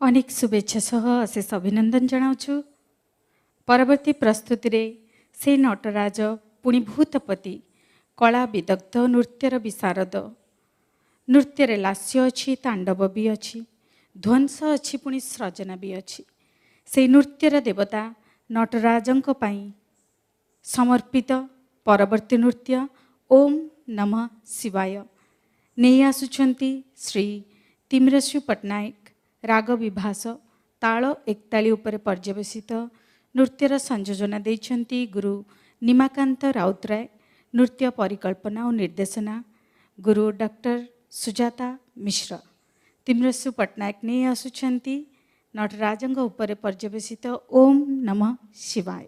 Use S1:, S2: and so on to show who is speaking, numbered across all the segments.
S1: अनेक शुभेच्छा सह अशेष अभिनंदन जनाऊँ। परवर्ती प्रस्तुति रे से नटराज पुणी भूतपति कला विदग्ध नृत्यर विशारद। नृत्य लास्य अच्छी तांडव भी अच्छी ध्वंस अच्छी पुणी सृजना भी अच्छी। से नृत्यर देवता नटराजंक पाई समर्पित परवर्ती नृत्य ओम नमः शिवाय नहीं आसुचंती श्री तिम्रसु पट्टनायक। राग विभास ताल एकताली उपर पर्यवेसित नृत्यर संयोजना देइछंती गुरु निमाकांत राउतराय। नृत्य परिकल्पना और निर्देशना गुरु डॉक्टर सुजाता मिश्र। तिम्रसु पट्टनायक नहीं आसुचंती नटराजंग उपर पर्यवेसित ओम नमः शिवाय।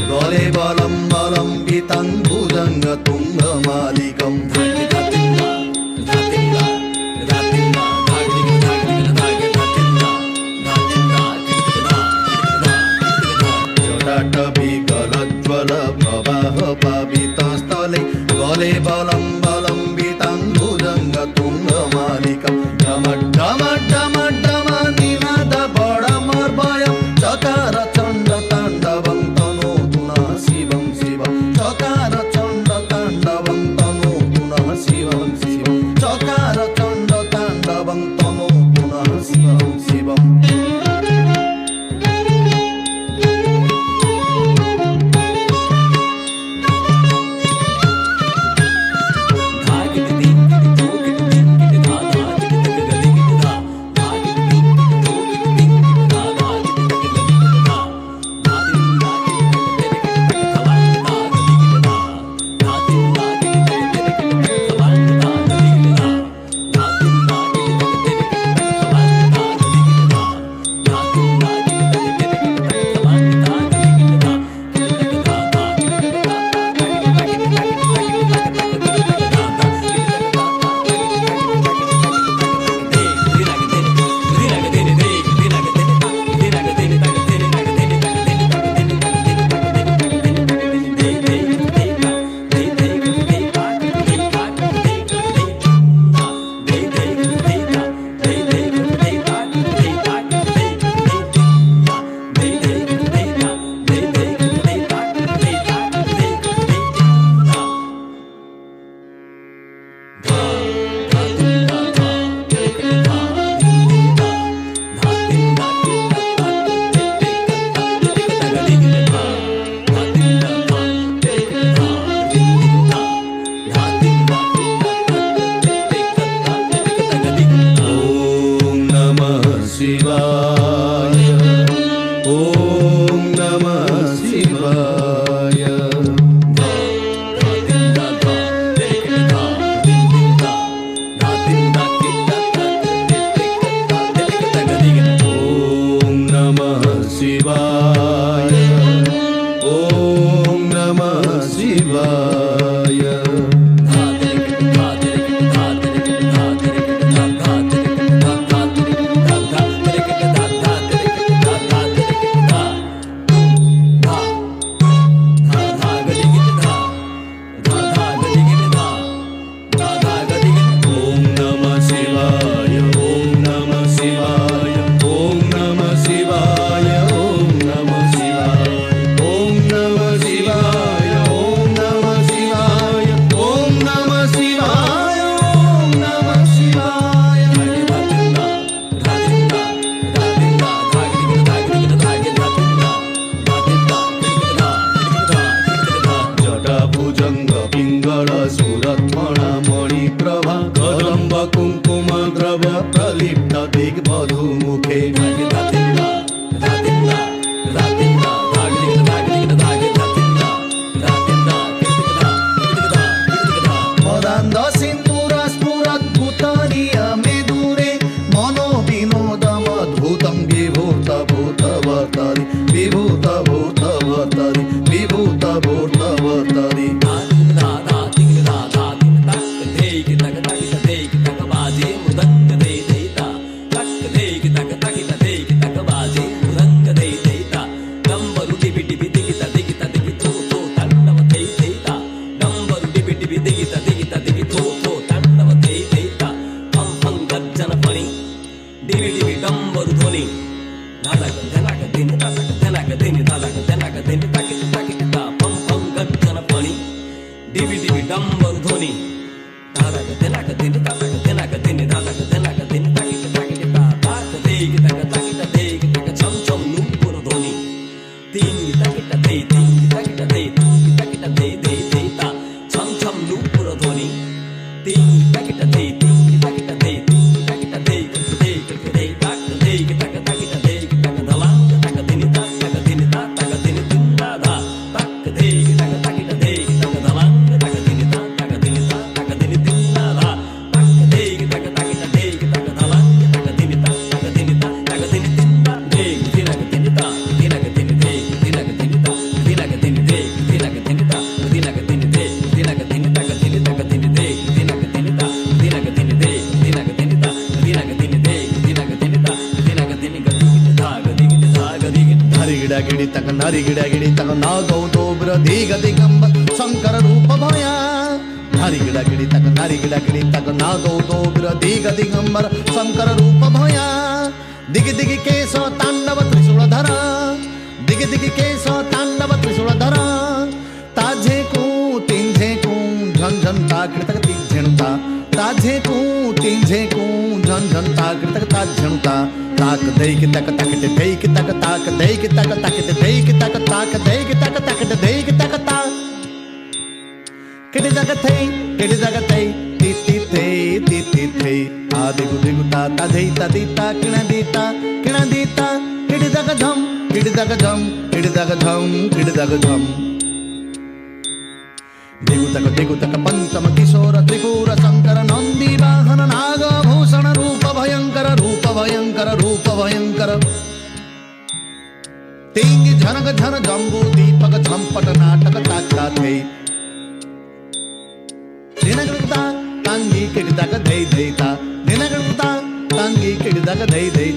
S2: गले बलं बलम्बितं भुजङ्गतुङ्गमालिकम् जटाटविकलज्ज्वल प्रवाह पावितस्थले गले बलं बलम्बितं भुजङ्गतुङ्गमालिकम् डम डम डम डम निनाद बडमर्भयं चकार चण्ड ताण्डवं तनोतु नः शिवं शिवं चकार चण्ड ताण्डवं तनोतु नः शिवं शिवं चकार चण्ड ताण्डवं तनोतु नः शिवं शिवम्
S3: ದೇ ದಿನಗ ದಿನಿತ ದಿನಗ ದಿನಿದೆ ದಿನಗ ದಿನಿತಗ ದಿನಿತಗ ದಿನಿದೆ ದಿನಗ ದಿನಿತ ದಿನಗ ದಿನಿದೆ ದಿನಗ ದಿನಿತ ದಿನಗ ದಿನಿದೆ ದಿನಗ ದಿನಿತ ದಿನಗ ದಿನಿಗ ಧಾಗ ದಿಗಿಟ ಧಾಗ ದಿಗಿಟ
S2: ಹರಿಗಿಡ ಗಿಡಿತಕ ನರಿಗಿಡ ಗಿಡಿತಕ ನಾಗೌತೋಬ್ರ ದೀಗ ದಿಗಂಬ ಶಂಕರ ರೂಪ ಭಯ ಹರಿಗಿಡ ಗಿಡಿತಕ ನರಿಗಿಡ ಗಿಡಿತಕ ನಾಗೌತೋಬ್ರ ದೀಗ ದಿಗಂಬರ ಶಂಕರ ರೂಪ ಭಯ ದಿಗಿ ದಿಗಿ ಕೇಶ ತಾಂಡವ ತ್ರಿಶೂಲಧರ ದಿಗಿ ದಿಗಿ ಕೇಶ ತಾಂಡವ ತ್ರಿಶೂಲಧರ ताझेकू तिंझेकू झन झन ताकृतक तिझेणुता ताझेकू तिंझेकू झन झन ताकृतक ताझेणुता ताक देइक तक तकट देइक तक ताक देइक तक तकट देइक तक ताक देइक तक तकट देइक तक ता किड जगथे तिति थे आदि गुदिगुता ताधै तदिता किण दीता किड जग झम किड जग झम किड जग झम किड जग झम दिगुतक पंचम किशोर त्रिपुर शंकर नंदी वाहन नागभूषण रूप भयंकर रूप भयंकर रूप भयंकर तेंगी झनक झन जम्बू दीपक झंपट नाटक ताक्षाथे दिनगृता तांगी किडिदक धै धैता दिनगृता तांगी किडिदक धै धै